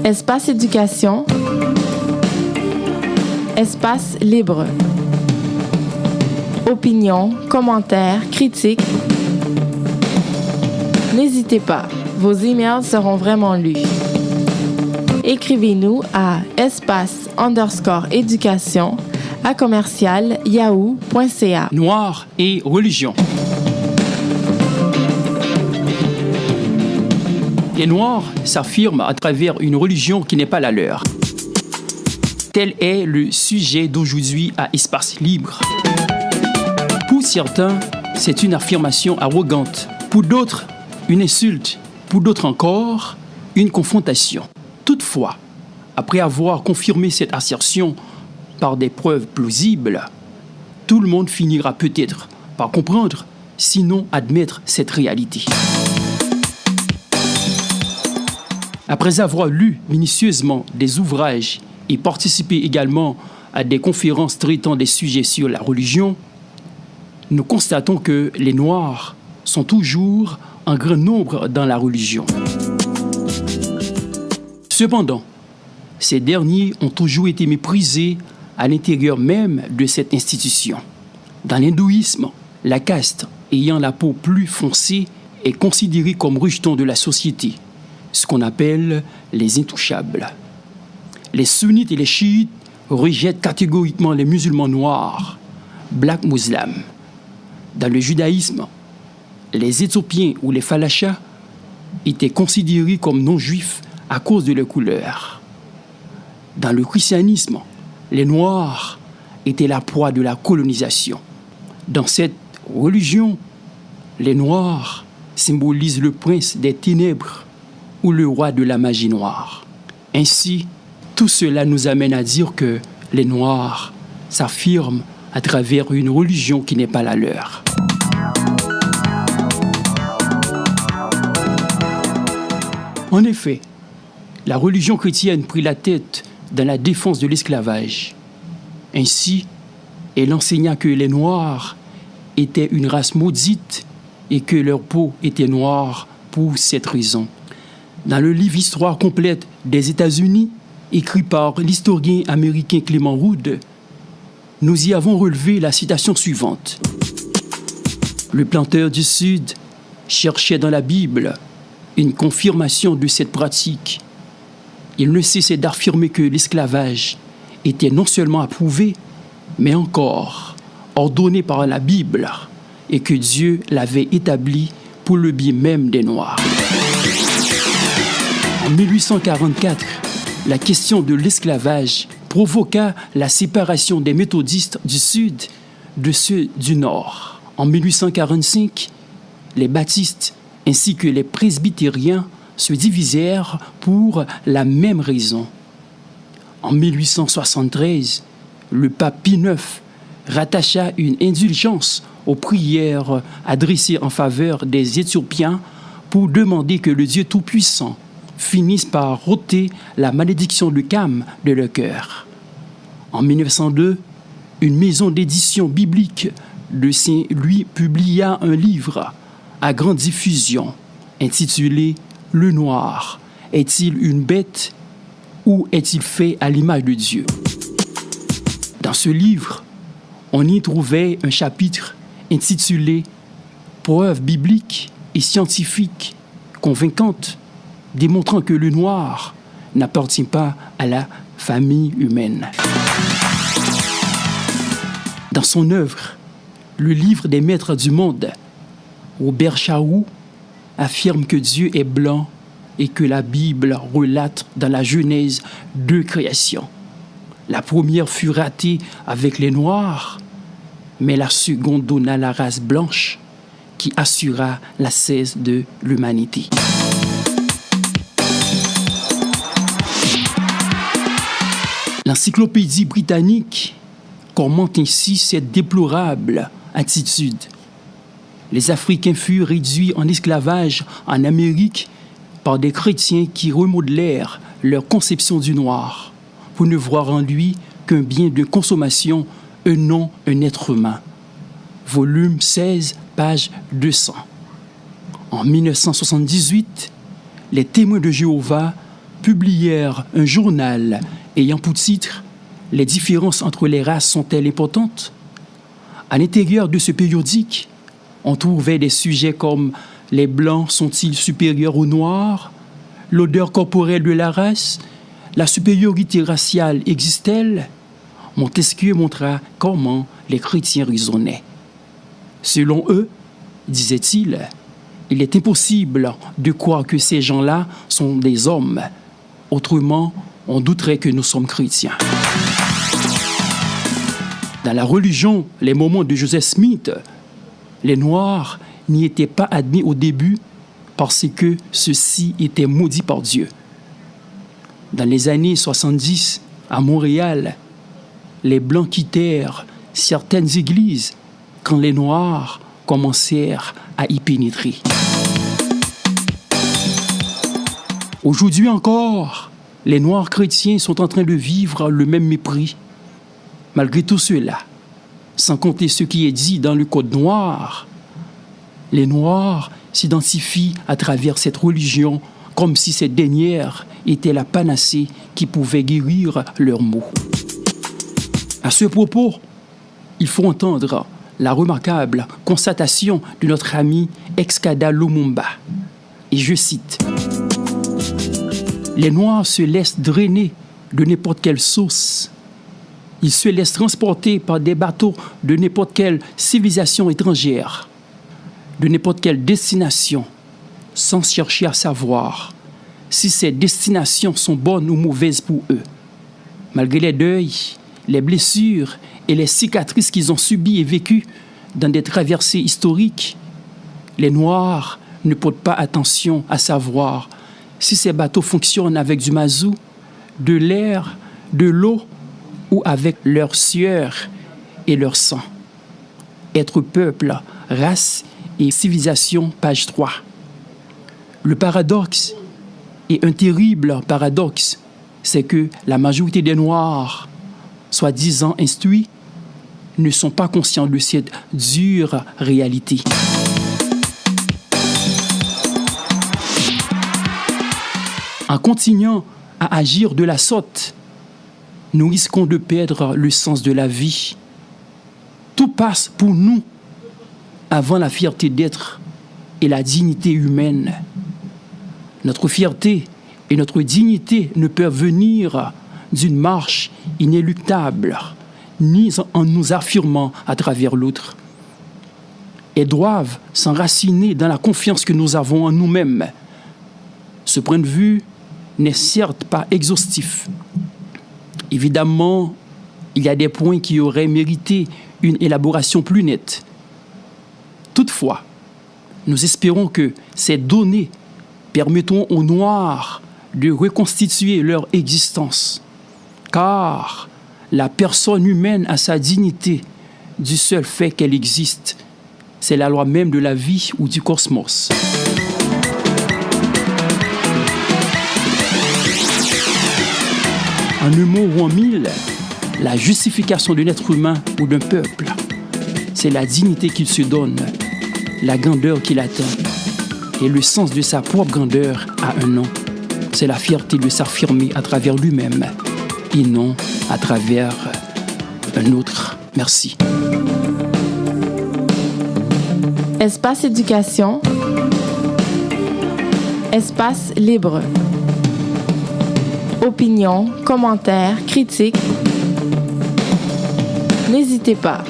Espace éducation. Espace libre. Opinions, commentaires, critiques. N'hésitez pas, vos emails seront vraiment lus. Écrivez-nous à espace_éducation@yahoo.ca. Noir et religion. Les Noirs s'affirment à travers une religion qui n'est pas la leur. Tel est le sujet d'aujourd'hui à Espace Libre. Pour certains, c'est une affirmation arrogante. Pour d'autres, une insulte. Pour d'autres encore, une confrontation. Toutefois, après avoir confirmé cette assertion par des preuves plausibles, tout le monde finira peut-être par comprendre, sinon admettre cette réalité. Après avoir lu minutieusement des ouvrages et participé également à des conférences traitant des sujets sur la religion, nous constatons que les Noirs sont toujours en grand nombre dans la religion. Cependant, ces derniers ont toujours été méprisés à l'intérieur même de cette institution. Dans l'hindouisme, la caste ayant la peau plus foncée est considérée comme rejeton de la société, ce qu'on appelle les intouchables. Les sunnites et les chiites rejettent catégoriquement les musulmans noirs, black muslims. Dans le judaïsme, les Éthiopiens ou les Falachas étaient considérés comme non-juifs à cause de leur couleur. Dans le christianisme, les Noirs étaient la proie de la colonisation. Dans cette religion, les Noirs symbolisent le prince des ténèbres ou le roi de la magie noire. Ainsi, tout cela nous amène à dire que les Noirs s'affirment à travers une religion qui n'est pas la leur. En effet, la religion chrétienne prit la tête dans la défense de l'esclavage. Ainsi, elle enseigna que les Noirs étaient une race maudite et que leur peau était noire pour cette raison. Dans le livre Histoire complète des États-Unis, écrit par l'historien américain Clément Rood, nous y avons relevé la citation suivante. Le planteur du Sud cherchait dans la Bible une confirmation de cette pratique. Il ne cessait d'affirmer que l'esclavage était non seulement approuvé, mais encore ordonné par la Bible et que Dieu l'avait établi pour le bien même des Noirs. En 1844, la question de l'esclavage provoqua la séparation des méthodistes du Sud de ceux du Nord. En 1845, les baptistes ainsi que les presbytériens se divisèrent pour la même raison. En 1873, le pape Pie IX rattacha une indulgence aux prières adressées en faveur des Éthiopiens pour demander que le Dieu Tout-Puissant finisse par ôter la malédiction de Cam de leur cœur. En 1902, une maison d'édition biblique de Saint-Louis publia un livre à grande diffusion intitulé « Le Noir, est-il une bête ou est-il fait à l'image de Dieu ?» Dans ce livre, on y trouvait un chapitre intitulé « Preuves bibliques et scientifiques convaincantes démontrant que le noir n'appartient pas à la famille humaine. » Dans son œuvre, le livre des maîtres du monde, Robert Charroux affirme que Dieu est blanc et que la Bible relate dans la Genèse 2 créations. La première fut ratée avec les Noirs, mais la seconde donna la race blanche qui assura la cesse de l'humanité. L'encyclopédie britannique commente ainsi cette déplorable attitude. Les Africains furent réduits en esclavage en Amérique par des chrétiens qui remodelèrent leur conception du noir pour ne voir en lui qu'un bien de consommation et non un être humain. Volume 16, page 200. En 1978, les témoins de Jéhovah publièrent un journal ayant pour titre « Les différences entre les races sont-elles importantes ?» À l'intérieur de ce périodique, on trouvait des sujets comme « Les Blancs sont-ils supérieurs aux Noirs ?» L'odeur corporelle de la race, la supériorité raciale existe-t-elle? Montesquieu montra comment les chrétiens raisonnaient. Selon eux, disait-il, il est impossible de croire que ces gens-là sont des hommes. Autrement, on douterait que nous sommes chrétiens. Dans la religion, les moments de Joseph Smith, les Noirs n'y étaient pas admis au début parce que ceux-ci étaient maudits par Dieu. Dans les années 70, à Montréal, les Blancs quittèrent certaines églises quand les Noirs commencèrent à y pénétrer. Aujourd'hui encore, les Noirs chrétiens sont en train de vivre le même mépris. Malgré tout cela, sans compter ce qui est dit dans le Code noir, les Noirs s'identifient à travers cette religion comme si cette dernière était la panacée qui pouvait guérir leurs maux. À ce propos, il faut entendre la remarquable constatation de notre ami Excada Lumumba. Et je cite, « Les Noirs se laissent drainer de n'importe quelle source. Ils se laissent transporter par des bateaux de n'importe quelle civilisation étrangère, de n'importe quelle destination, sans chercher à savoir si ces destinations sont bonnes ou mauvaises pour eux. Malgré les deuils, les blessures et les cicatrices qu'ils ont subies et vécues dans des traversées historiques, les Noirs ne portent pas attention à savoir si ces bateaux fonctionnent avec du mazout, de l'air, de l'eau ou avec leur sueur et leur sang. Être peuple, race et civilisation, page 3. Le paradoxe, et un terrible paradoxe, c'est que la majorité des Noirs, soi-disant instruits, ne sont pas conscients de cette dure réalité. En continuant à agir de la sorte, nous risquons de perdre le sens de la vie. Tout passe pour nous avant la fierté d'être et la dignité humaine. Notre fierté et notre dignité ne peuvent venir d'une marche inéluctable, ni en nous affirmant à travers l'autre. Elles doivent s'enraciner dans la confiance que nous avons en nous-mêmes. Ce point de vue n'est certes pas exhaustif. Évidemment, il y a des points qui auraient mérité une élaboration plus nette. Toutefois, nous espérons que ces données permettront aux Noirs de reconstituer leur existence, car la personne humaine a sa dignité du seul fait qu'elle existe. C'est la loi même de la vie ou du cosmos. En un mot ou en mille, la justification d'un être humain ou d'un peuple, c'est la dignité qu'il se donne, la grandeur qu'il atteint, et le sens de sa propre grandeur a un nom. C'est la fierté de s'affirmer à travers lui-même et non à travers un autre. Merci. Espace éducation. Espace libre. Opinions, commentaires, critiques. N'hésitez pas.